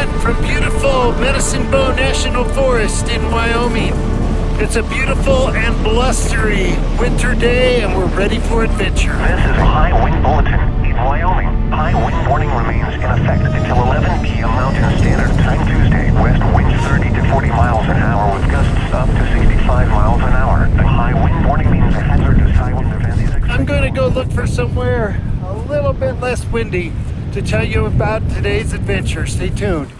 everyone, from beautiful Medicine Bow National Forest in Wyoming. It's a beautiful and blustery winter day, and we're ready for adventure. This is a high wind bulletin in Wyoming. High wind warning remains in effect until 11 p.m. Mountain Standard Time Tuesday. West winds 30 to 40 miles an hour with gusts up to 65 miles an hour. The high wind warning means a hazardous high wind event is expected. I'm going to go look for somewhere a little bit less windy to tell you about today's adventure. Stay tuned.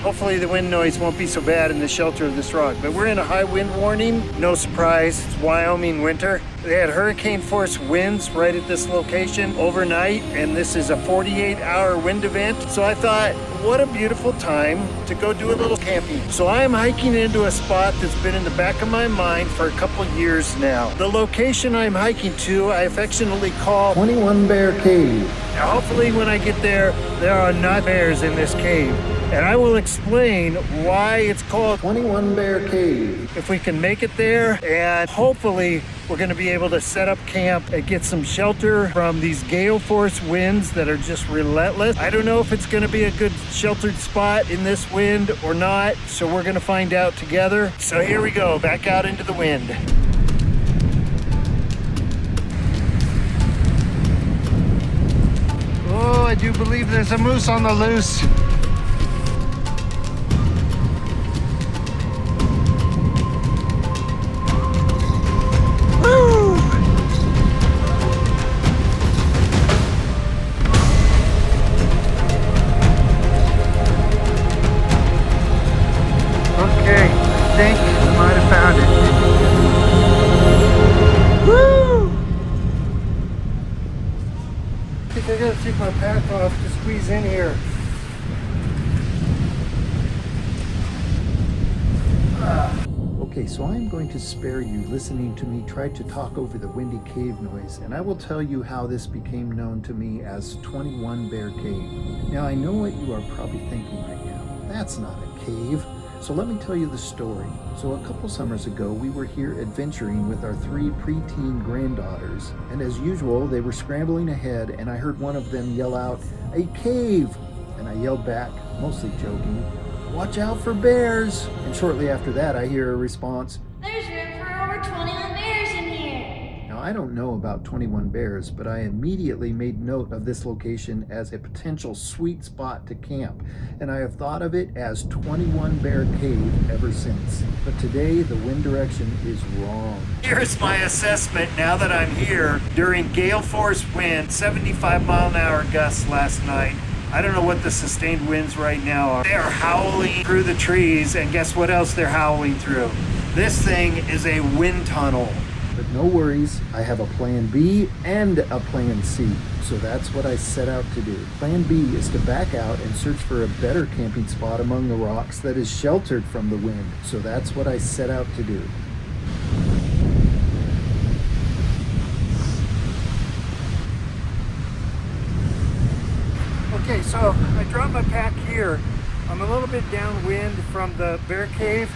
Hopefully the wind noise won't be so bad in the shelter of this rock, but we're in a high wind warning. No surprise, it's Wyoming winter. They had hurricane force winds right at this location overnight, and this is a 48-hour wind event. So I thought, what a beautiful time to go do a little camping. So I am hiking into a spot that's been in the back of my mind for a couple years now. The location I'm hiking to, I affectionately call 21 Bear Cave. Now hopefully when I get there are not bears in this cave. And I will explain why it's called 21 Bear Cave. If we can make it there, and hopefully we're going to be able to set up camp and get some shelter from these gale force winds that are just relentless. I don't know if it's going to be a good sheltered spot in this wind or not, so we're going to find out together. So here we go, back out into the wind. Oh, I do believe there's a moose on the loose. I gotta take my pack off to squeeze in here. Okay, so I'm going to spare you listening to me try to talk over the windy cave noise, and I will tell you how this became known to me as 21 Bear Cave. Now, I know what you are probably thinking right now. That's not a cave. So let me tell you the story. So a couple summers ago, we were here adventuring with our 3 preteen granddaughters. And as usual, they were scrambling ahead, and I heard one of them yell out, "A cave!" And I yelled back, mostly joking, "Watch out for bears!" And shortly after that, I hear a response, "There's room for over 21 bears in here." Now, I don't know about 21 bears, but I immediately made note of this location as a potential sweet spot to camp, and I have thought of it as 21 Bear Cave ever since. But today, the wind direction is wrong. Here's my assessment now that I'm here during gale force wind, 75 mile an hour gusts last night. I don't know what the sustained winds right now are. They are howling through the trees, and guess what else they're howling through? This thing is a wind tunnel. But no worries, I have a plan B and a plan C. So that's what I set out to do. Plan B is to back out and search for a better camping spot among the rocks that is sheltered from the wind. So that's what I set out to do. Okay, so I dropped my pack here. I'm a little bit downwind from the bear cave,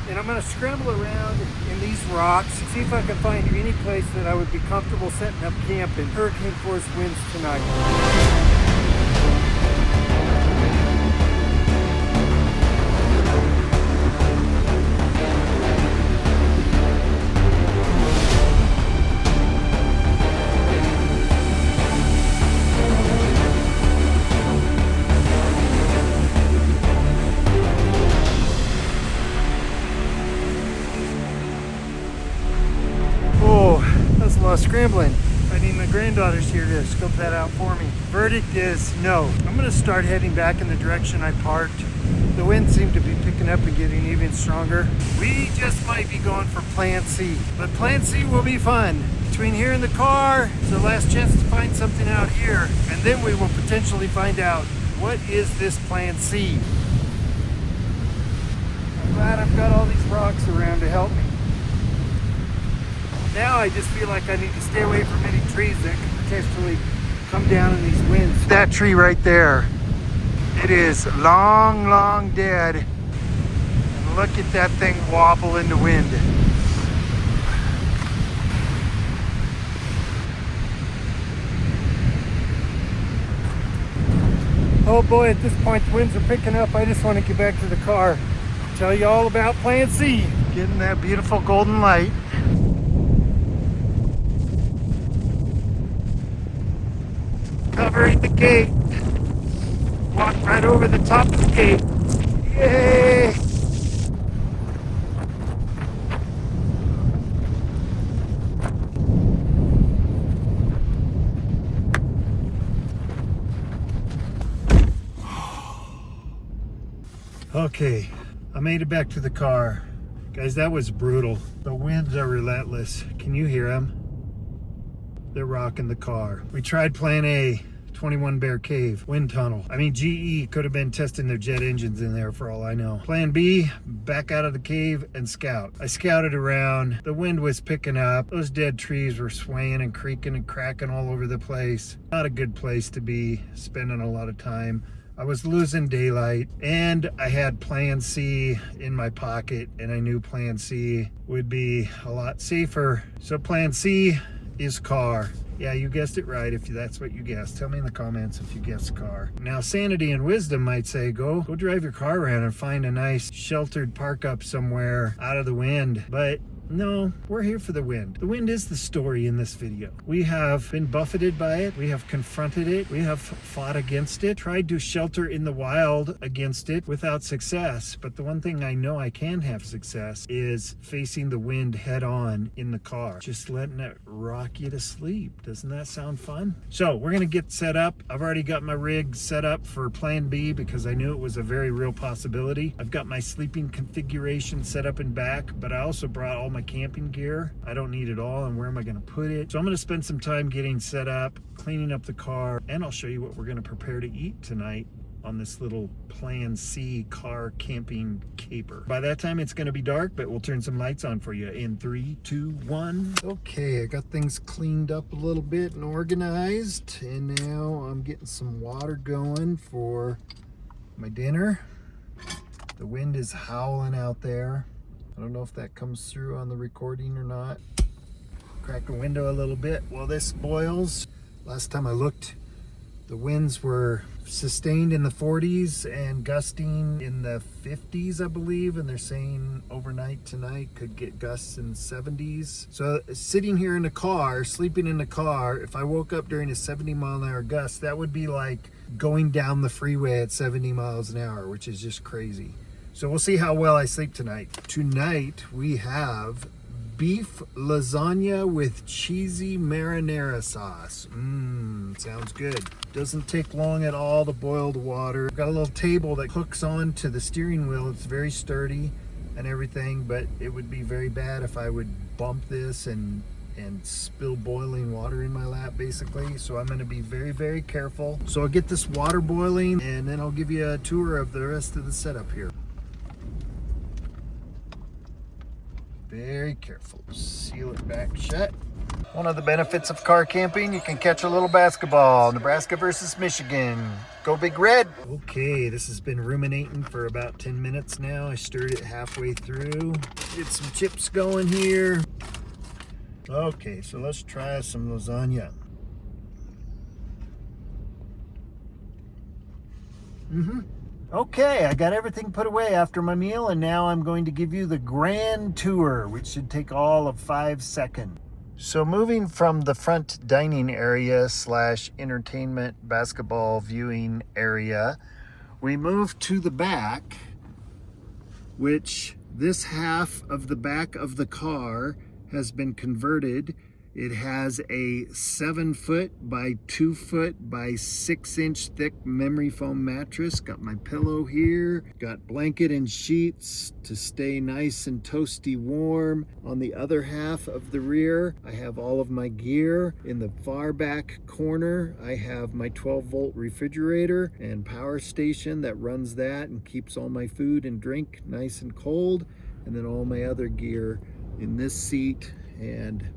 and I'm going to scramble around in these rocks, see if I can find any place that I would be comfortable setting up camp in hurricane force winds tonight. Scrambling. I need my granddaughters here to scope that out for me. Verdict is no. I'm going to start heading back in the direction I parked. The wind seemed to be picking up and getting even stronger. We just might be going for plan C, but plan C will be fun. Between here and the car, it's the last chance to find something out here, and then we will potentially find out what is this plan C. I'm glad I've got all these rocks around to help me. Now I just feel like I need to stay away from any trees that could potentially come down in these winds. That tree right there, it is long, long dead. And look at that thing wobble in the wind. Oh boy, at this point the winds are picking up. I just want to get back to the car. Tell you all about Plan C. Getting that beautiful golden light. Covering the gate. Walk right over the top of the gate. Yay! Okay, I made it back to the car. Guys, that was brutal. The winds are relentless. Can you hear them? They're rocking the car. We tried Plan A, 21 Bear Cave, wind tunnel. I mean, GE could have been testing their jet engines in there for all I know. Plan B, back out of the cave and scout. I scouted around. The wind was picking up. Those dead trees were swaying and creaking and cracking all over the place. Not a good place to be spending a lot of time. I was losing daylight, and I had Plan C in my pocket, and I knew Plan C would be a lot safer. So Plan C is car. Yeah, you guessed it right if that's what you guessed. Tell me in the comments if you guessed car. Now, sanity and wisdom might say, go drive your car around and find a nice sheltered park up somewhere out of the wind. But no, we're here for the wind. The wind is the story in this video. We have been buffeted by it. We have confronted it. We have fought against it, tried to shelter in the wild against it without success. But the one thing I know I can have success is facing the wind head on in the car. Just letting it rock you to sleep. Doesn't that sound fun? So we're gonna get set up. I've already got my rig set up for Plan B because I knew it was a very real possibility. I've got my sleeping configuration set up in back, but I also brought all my camping gear. I don't need it all, and where am I going to put it? So I'm going to spend some time getting set up, cleaning up the car, and I'll show you what we're going to prepare to eat tonight on this little Plan C car camping caper. By that time it's going to be dark, but we'll turn some lights on for you in 3, 2, 1. Okay, I got things cleaned up a little bit and organized, and now I'm getting some water going for my dinner. The wind is howling out there. I don't know if that comes through on the recording or not. Crack the window a little bit while this boils. Last time I looked, the winds were sustained in the 40s and gusting in the 50s, I believe, and they're saying overnight tonight could get gusts in the 70s. So sitting here in the car, sleeping in the car, if I woke up during a 70-mile-an-hour gust, that would be like going down the freeway at 70 miles an hour, which is just crazy. So we'll see how well I sleep tonight. Tonight we have beef lasagna with cheesy marinara sauce. Sounds good. Doesn't take long at all to boil the water. Got a little table that hooks on to the steering wheel. It's very sturdy and everything, but it would be very bad if I would bump this and spill boiling water in my lap, basically. So I'm going to be very, very careful. So I'll get this water boiling, and then I'll give you a tour of the rest of the setup here. Very careful. Seal it back shut. One of the benefits of car camping, you can catch a little basketball. Nebraska versus Michigan. Go Big Red. Okay, this has been ruminating for about 10 minutes now. I stirred it halfway through. Get some chips going here. Okay, so let's try some lasagna. Okay, I got everything put away after my meal, and now I'm going to give you the grand tour, which should take all of 5 seconds. So moving from the front dining area / entertainment basketball viewing area, we move to the back, which this half of the back of the car has been converted. It has a 7-foot by 2-foot by 6-inch thick memory foam mattress. Got my pillow here. Got blanket and sheets to stay nice and toasty warm. On the other half of the rear, I have all of my gear. In the far back corner, I have my 12-volt refrigerator and power station that runs that and keeps all my food and drink nice and cold. And then all my other gear in this seat and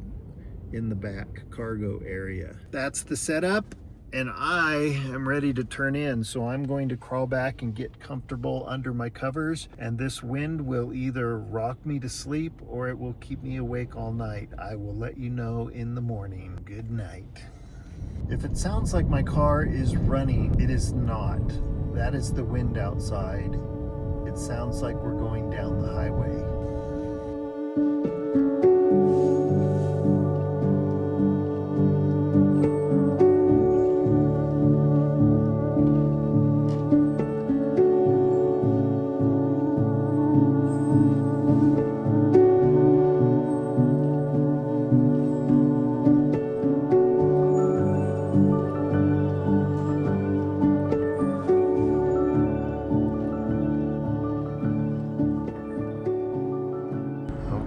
in the back cargo area. That's the setup, and I am ready to turn in. So I'm going to crawl back and get comfortable under my covers, and this wind will either rock me to sleep or it will keep me awake all night. I will let you know in the morning. Good night. If it sounds like my car is running, it is not. That is the wind outside. It sounds like we're going down the highway.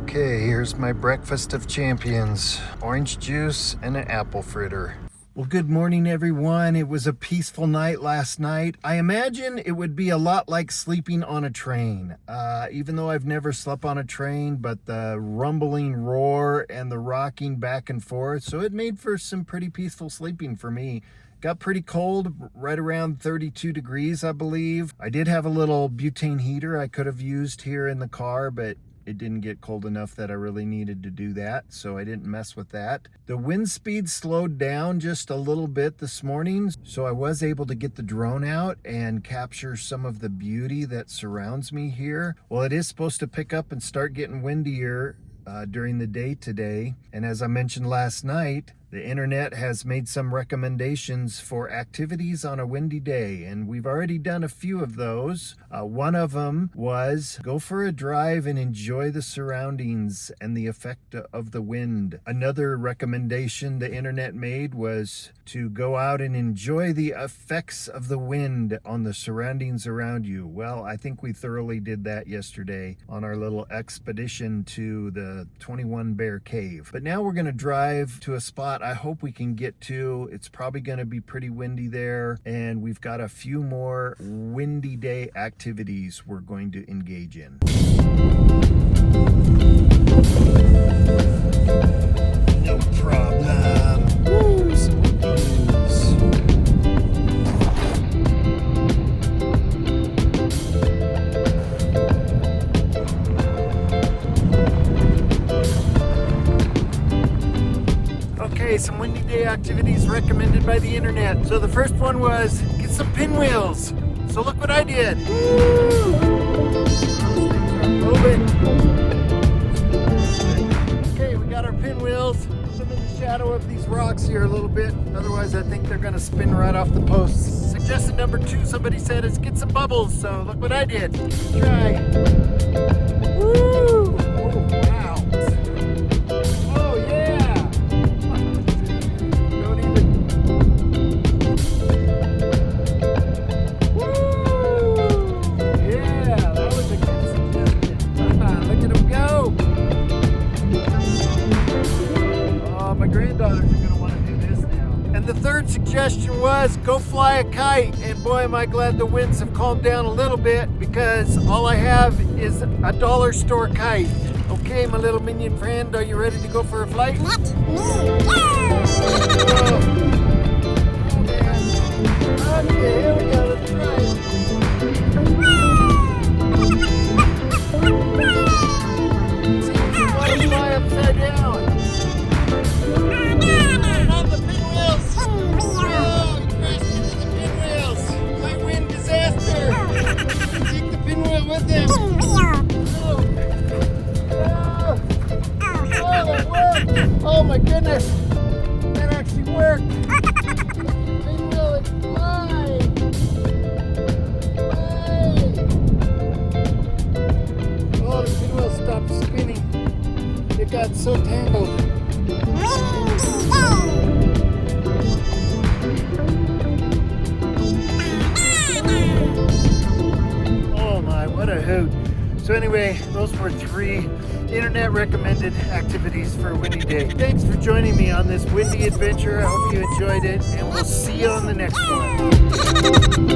Okay, here's my breakfast of champions. Orange juice and an apple fritter. Well, good morning, everyone. It was a peaceful night last night. I imagine it would be a lot like sleeping on a train. Even though I've never slept on a train, but the rumbling roar and the rocking back and forth, so it made for some pretty peaceful sleeping for me. Got pretty cold, right around 32 degrees, I believe. I did have a little butane heater I could have used here in the car, but it didn't get cold enough that I really needed to do that, so I didn't mess with that. The wind speed slowed down just a little bit this morning, so I was able to get the drone out and capture some of the beauty that surrounds me here. Well, it is supposed to pick up and start getting windier during the day today, and as I mentioned last night, the internet has made some recommendations for activities on a windy day, and we've already done a few of those. One of them was go for a drive and enjoy the surroundings and the effect of the wind. Another recommendation the internet made was to go out and enjoy the effects of the wind on the surroundings around you. Well, I think we thoroughly did that yesterday on our little expedition to the 21 Bear Cave. But now we're going to drive to a spot I hope we can get to. It's probably going to be pretty windy there, and we've got a few more windy day activities we're going to engage in. No problem. Woo, smooth news. Okay, some windy day activities recommended by the internet. So the first one was get some pinwheels. So look what I did. Woo! Moving. Okay, we got our pinwheels. Put them in the shadow of these rocks here a little bit. Otherwise, I think they're gonna spin right off the posts. Suggestion number 2, somebody said, is get some bubbles. So look what I did. Try. Woo! Oh, wow. Oh, yeah. Don't even. Woo! Yeah, that was a good suggestion. Look at them go. Oh, my granddaughters are going to want to do this now. And the third suggestion was go fly a kite. And boy, am I glad the winds have calmed down a little bit, because all I have is a dollar store kite. Okay, my little minion friend, are you ready to go for a flight? Let me go! Oh, man. Okay, here we go. Let's try it. See if you want to fly upside down. On the pinwheels. Oh, you crashed into the pinwheels. My wind disaster. Take the pinwheel with him. Oh. Oh, that worked. Oh my goodness. That actually worked. Pinwheel is flying. Fly. Oh, the pinwheel stopped spinning. It got so tangled. Oh my, what a hoot. So anyway, those were 3 internet recommended activities for a windy day. Thanks for joining me on this windy adventure. I hope you enjoyed it, and we'll see you on the next one.